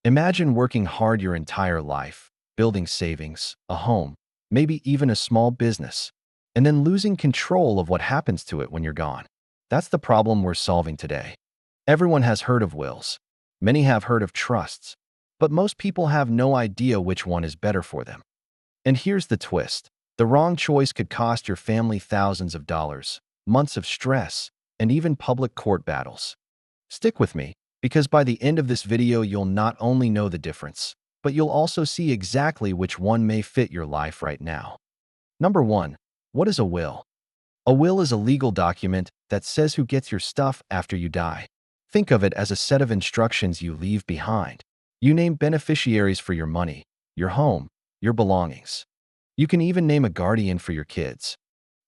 Imagine working hard your entire life, building savings, a home, maybe even a small business, and then losing control of what happens to it when you're gone. That's the problem we're solving today. Everyone has heard of wills. Many have heard of trusts, but most people have no idea which one is better for them. And here's the twist. The wrong choice could cost your family thousands of dollars, months of stress, and even public court battles. Stick with me, because by the end of this video, you'll not only know the difference, but you'll also see exactly which one may fit your life right now. Number 1. What is a will? A will is a legal document that says who gets your stuff after you die. Think of it as a set of instructions you leave behind. You name beneficiaries for your money, your home, your belongings. You can even name a guardian for your kids.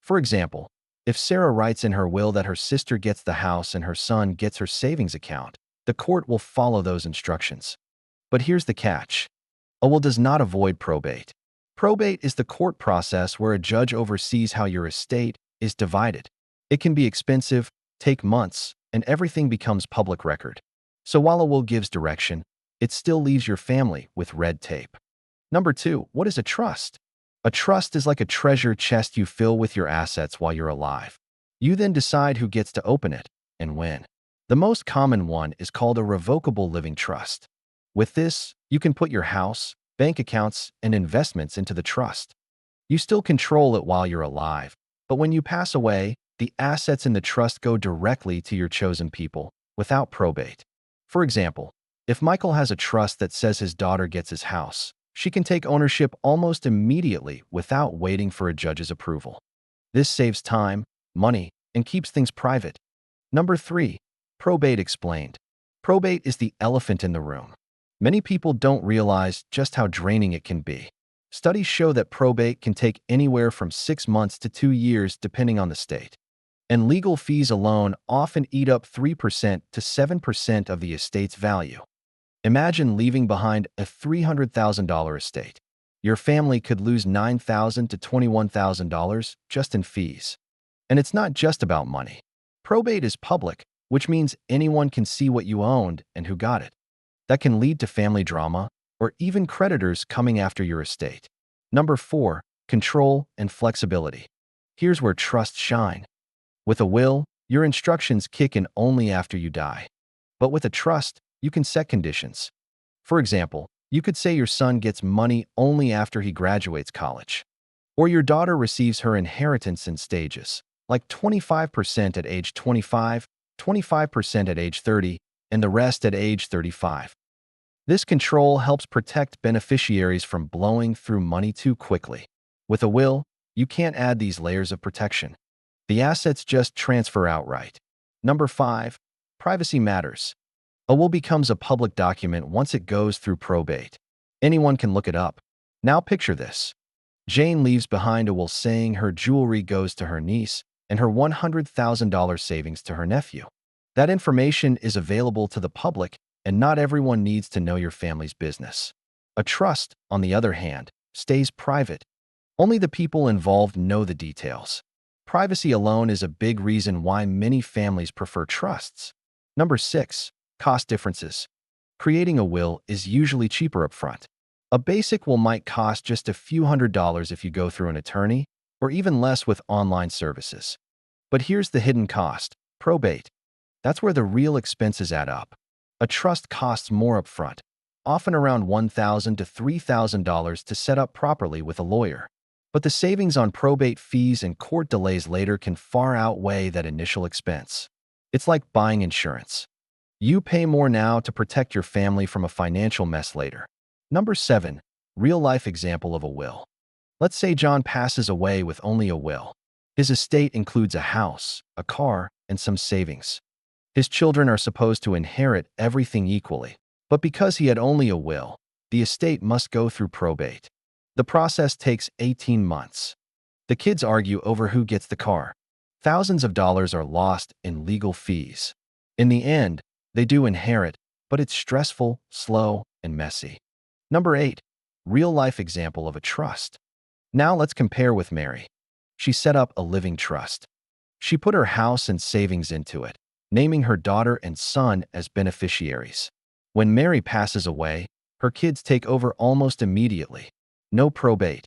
For example, if Sarah writes in her will that her sister gets the house and her son gets her savings account, the court will follow those instructions. But here's the catch. A will does not avoid probate. Probate is the court process where a judge oversees how your estate is divided. It can be expensive, take months, and everything becomes public record. So while a will gives direction, it still leaves your family with red tape. Number 2, what is a trust? A trust is like a treasure chest you fill with your assets while you're alive. You then decide who gets to open it and when. The most common one is called a revocable living trust. With this, you can put your house, bank accounts, and investments into the trust. You still control it while you're alive, but when you pass away, the assets in the trust go directly to your chosen people, without probate. For example, if Michael has a trust that says his daughter gets his house, she can take ownership almost immediately without waiting for a judge's approval. This saves time, money, and keeps things private. Number 3. Probate explained. Probate is the elephant in the room. Many people don't realize just how draining it can be. Studies show that probate can take anywhere from 6 months to 2 years depending on the state. And legal fees alone often eat up 3% to 7% of the estate's value. Imagine leaving behind a $300,000 estate. Your family could lose $9,000 to $21,000 just in fees. And it's not just about money. Probate is public, which means anyone can see what you owned and who got it. That can lead to family drama or even creditors coming after your estate. Number 4, control and flexibility. Here's where trusts shine. With a will, your instructions kick in only after you die. But with a trust, you can set conditions. For example, you could say your son gets money only after he graduates college. Or your daughter receives her inheritance in stages, like 25% at age 25, 25% at age 30, and the rest at age 35. This control helps protect beneficiaries from blowing through money too quickly. With a will, you can't add these layers of protection. The assets just transfer outright. Number 5, privacy matters. A will becomes a public document once it goes through probate. Anyone can look it up. Now picture this. Jane leaves behind a will saying her jewelry goes to her niece and her $100,000 savings to her nephew. That information is available to the public, and not everyone needs to know your family's business. A trust, on the other hand, stays private. Only the people involved know the details. Privacy alone is a big reason why many families prefer trusts. Number 6, cost differences. Creating a will is usually cheaper upfront. A basic will might cost just a few $100s if you go through an attorney, or even less with online services. But here's the hidden cost: probate. That's where the real expenses add up. A trust costs more upfront, often around $1,000 to $3,000 to set up properly with a lawyer. But the savings on probate fees and court delays later can far outweigh that initial expense. It's like buying insurance. You pay more now to protect your family from a financial mess later. Number 7, real-life example of a will. Let's say John passes away with only a will. His estate includes a house, a car, and some savings. His children are supposed to inherit everything equally, but because he had only a will, the estate must go through probate. The process takes 18 months. The kids argue over who gets the car. Thousands of dollars are lost in legal fees. In the end, they do inherit, but it's stressful, slow, and messy. Number 8, real-life example of a trust. Now let's compare with Mary. She set up a living trust. She put her house and savings into it, naming her daughter and son as beneficiaries. When Mary passes away, her kids take over almost immediately. No probate,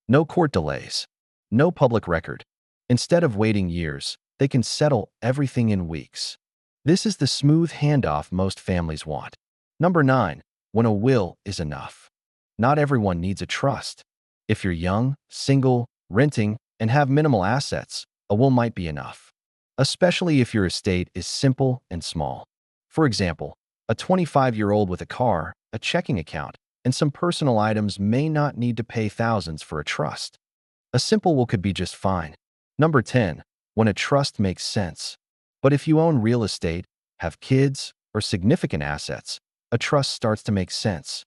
no court delays, no public record. Instead of waiting years, they can settle everything in weeks. This is the smooth handoff most families want. Number 9. When a will is enough. Not everyone needs a trust. If you're young, single, renting, and have minimal assets, a will might be enough, especially if your estate is simple and small. For example, a 25-year-old with a car, a checking account, and some personal items may not need to pay thousands for a trust. A simple will could be just fine. Number 10. When a trust makes sense. But if you own real estate, have kids, or significant assets, a trust starts to make sense.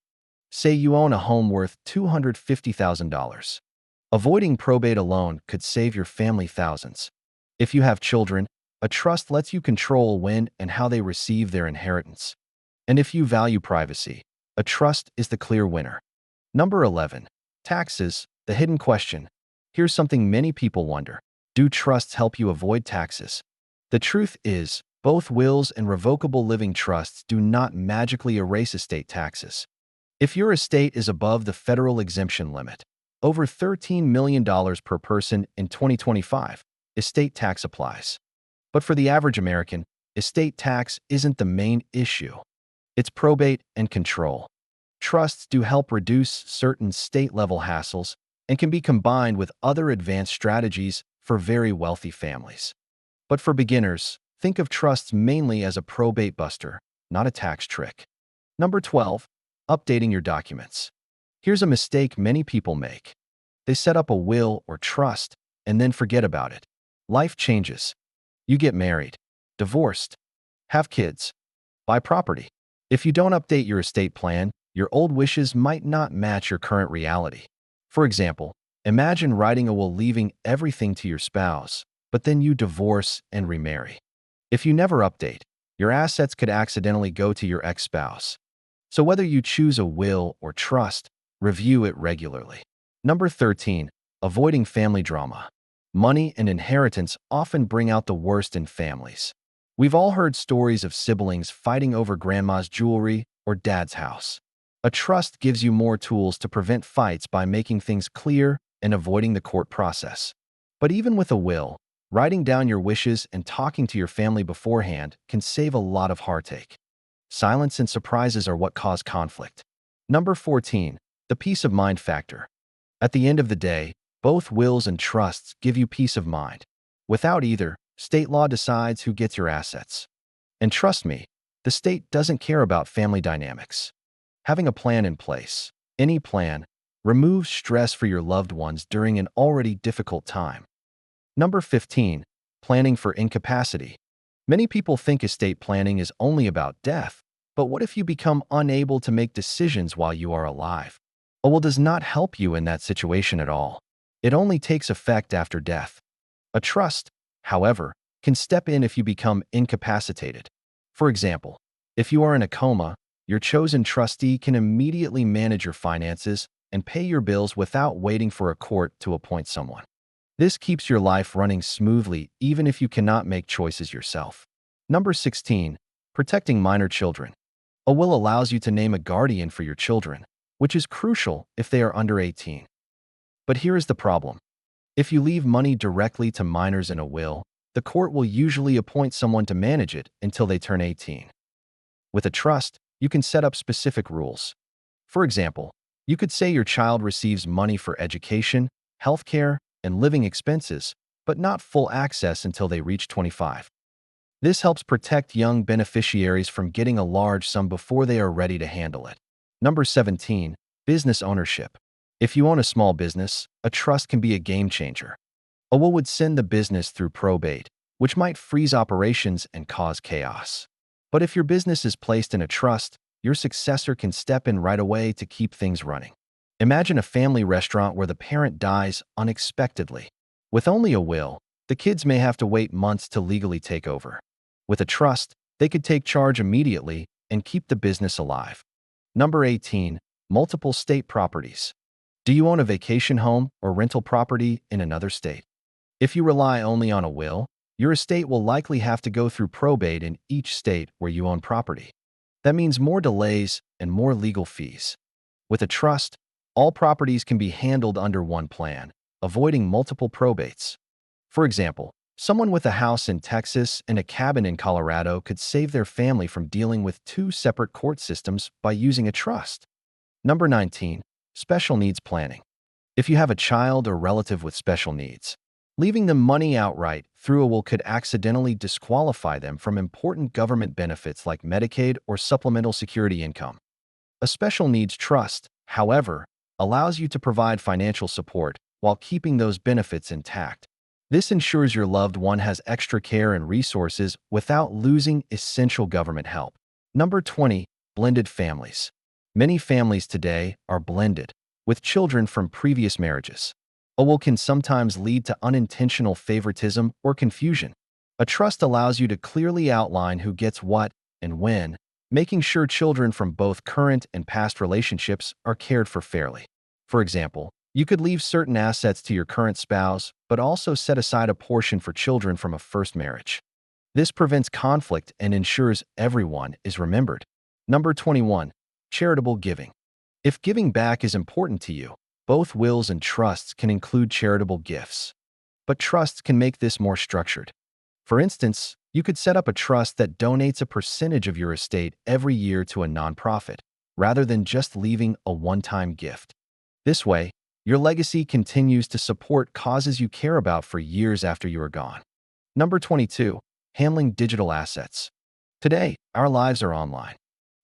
Say you own a home worth $250,000. Avoiding probate alone could save your family thousands. If you have children, a trust lets you control when and how they receive their inheritance. And if you value privacy, a trust is the clear winner. Number 11. Taxes, the hidden question. Here's something many people wonder. Do trusts help you avoid taxes? The truth is, both wills and revocable living trusts do not magically erase estate taxes. If your estate is above the federal exemption limit, over $13 million per person in 2025, estate tax applies. But for the average American, estate tax isn't the main issue. It's probate and control. Trusts do help reduce certain state-level hassles and can be combined with other advanced strategies for very wealthy families. But for beginners, think of trusts mainly as a probate buster, not a tax trick. Number 12. Updating your documents. Here's a mistake many people make. They set up a will or trust and then forget about it. Life changes. You get married, divorced, have kids, buy property. If you don't update your estate plan, your old wishes might not match your current reality. For example, imagine writing a will leaving everything to your spouse, but then you divorce and remarry. If you never update, your assets could accidentally go to your ex-spouse. So whether you choose a will or trust, review it regularly. Number 13. Avoiding family drama. Money and inheritance often bring out the worst in families. We've all heard stories of siblings fighting over grandma's jewelry or dad's house. A trust gives you more tools to prevent fights by making things clear and avoiding the court process. But even with a will, writing down your wishes and talking to your family beforehand can save a lot of heartache. Silence and surprises are what cause conflict. Number 14. The peace of mind factor. At the end of the day, both wills and trusts give you peace of mind. Without either, state law decides who gets your assets. And trust me, the state doesn't care about family dynamics. Having a plan in place, any plan, removes stress for your loved ones during an already difficult time. Number 15. Planning for incapacity. Many people think estate planning is only about death, but what if you become unable to make decisions while you are alive? A will does not help you in that situation at all. It only takes effect after death. A trust, however, can step in if you become incapacitated. For example, if you are in a coma, your chosen trustee can immediately manage your finances and pay your bills without waiting for a court to appoint someone. This keeps your life running smoothly even if you cannot make choices yourself. Number 16. Protecting minor children. A will allows you to name a guardian for your children, which is crucial if they are under 18. But here is the problem. If you leave money directly to minors in a will, the court will usually appoint someone to manage it until they turn 18. With a trust, you can set up specific rules. For example, you could say your child receives money for education, healthcare, and living expenses, but not full access until they reach 25. This helps protect young beneficiaries from getting a large sum before they are ready to handle it. Number 17. Business ownership. If you own a small business, a trust can be a game changer. A will would send the business through probate, which might freeze operations and cause chaos. But if your business is placed in a trust, your successor can step in right away to keep things running. Imagine a family restaurant where the parent dies unexpectedly. With only a will, the kids may have to wait months to legally take over. With a trust, they could take charge immediately and keep the business alive. Number 18. Multiple state properties. Do you own a vacation home or rental property in another state? If you rely only on a will, your estate will likely have to go through probate in each state where you own property. That means more delays and more legal fees. With a trust, all properties can be handled under one plan, avoiding multiple probates. For example, someone with a house in Texas and a cabin in Colorado could save their family from dealing with two separate court systems by using a trust. Number 19. Special needs planning. If you have a child or relative with special needs, leaving them money outright through a will could accidentally disqualify them from important government benefits like Medicaid or supplemental security income. A special needs trust, however, allows you to provide financial support while keeping those benefits intact. This ensures your loved one has extra care and resources without losing essential government help. Number 20. Blended families. Many families today are blended, with children from previous marriages. A will can sometimes lead to unintentional favoritism or confusion. A trust allows you to clearly outline who gets what and when, making sure children from both current and past relationships are cared for fairly. For example, you could leave certain assets to your current spouse, but also set aside a portion for children from a first marriage. This prevents conflict and ensures everyone is remembered. Number 21. Charitable giving. If giving back is important to you, both wills and trusts can include charitable gifts. But trusts can make this more structured. For instance, you could set up a trust that donates a percentage of your estate every year to a nonprofit, rather than just leaving a one-time gift. This way, your legacy continues to support causes you care about for years after you are gone. Number 22. Handling digital assets. Today, our lives are online.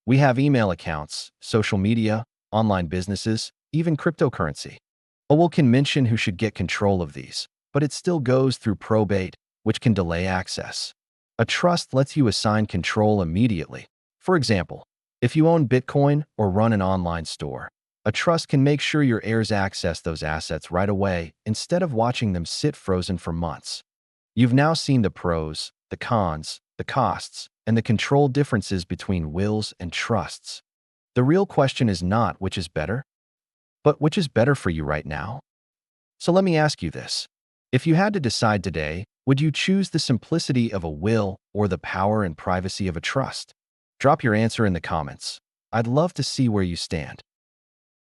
We have email accounts, social media, online businesses, even cryptocurrency. A will can mention who should get control of these, but it still goes through probate, which can delay access. A trust lets you assign control immediately. For example, if you own Bitcoin or run an online store, a trust can make sure your heirs access those assets right away instead of watching them sit frozen for months. You've now seen the pros, the cons, the costs, and the control differences between wills and trusts. The real question is not which is better, but which is better for you right now? So let me ask you this. If you had to decide today, would you choose the simplicity of a will or the power and privacy of a trust? Drop your answer in the comments. I'd love to see where you stand.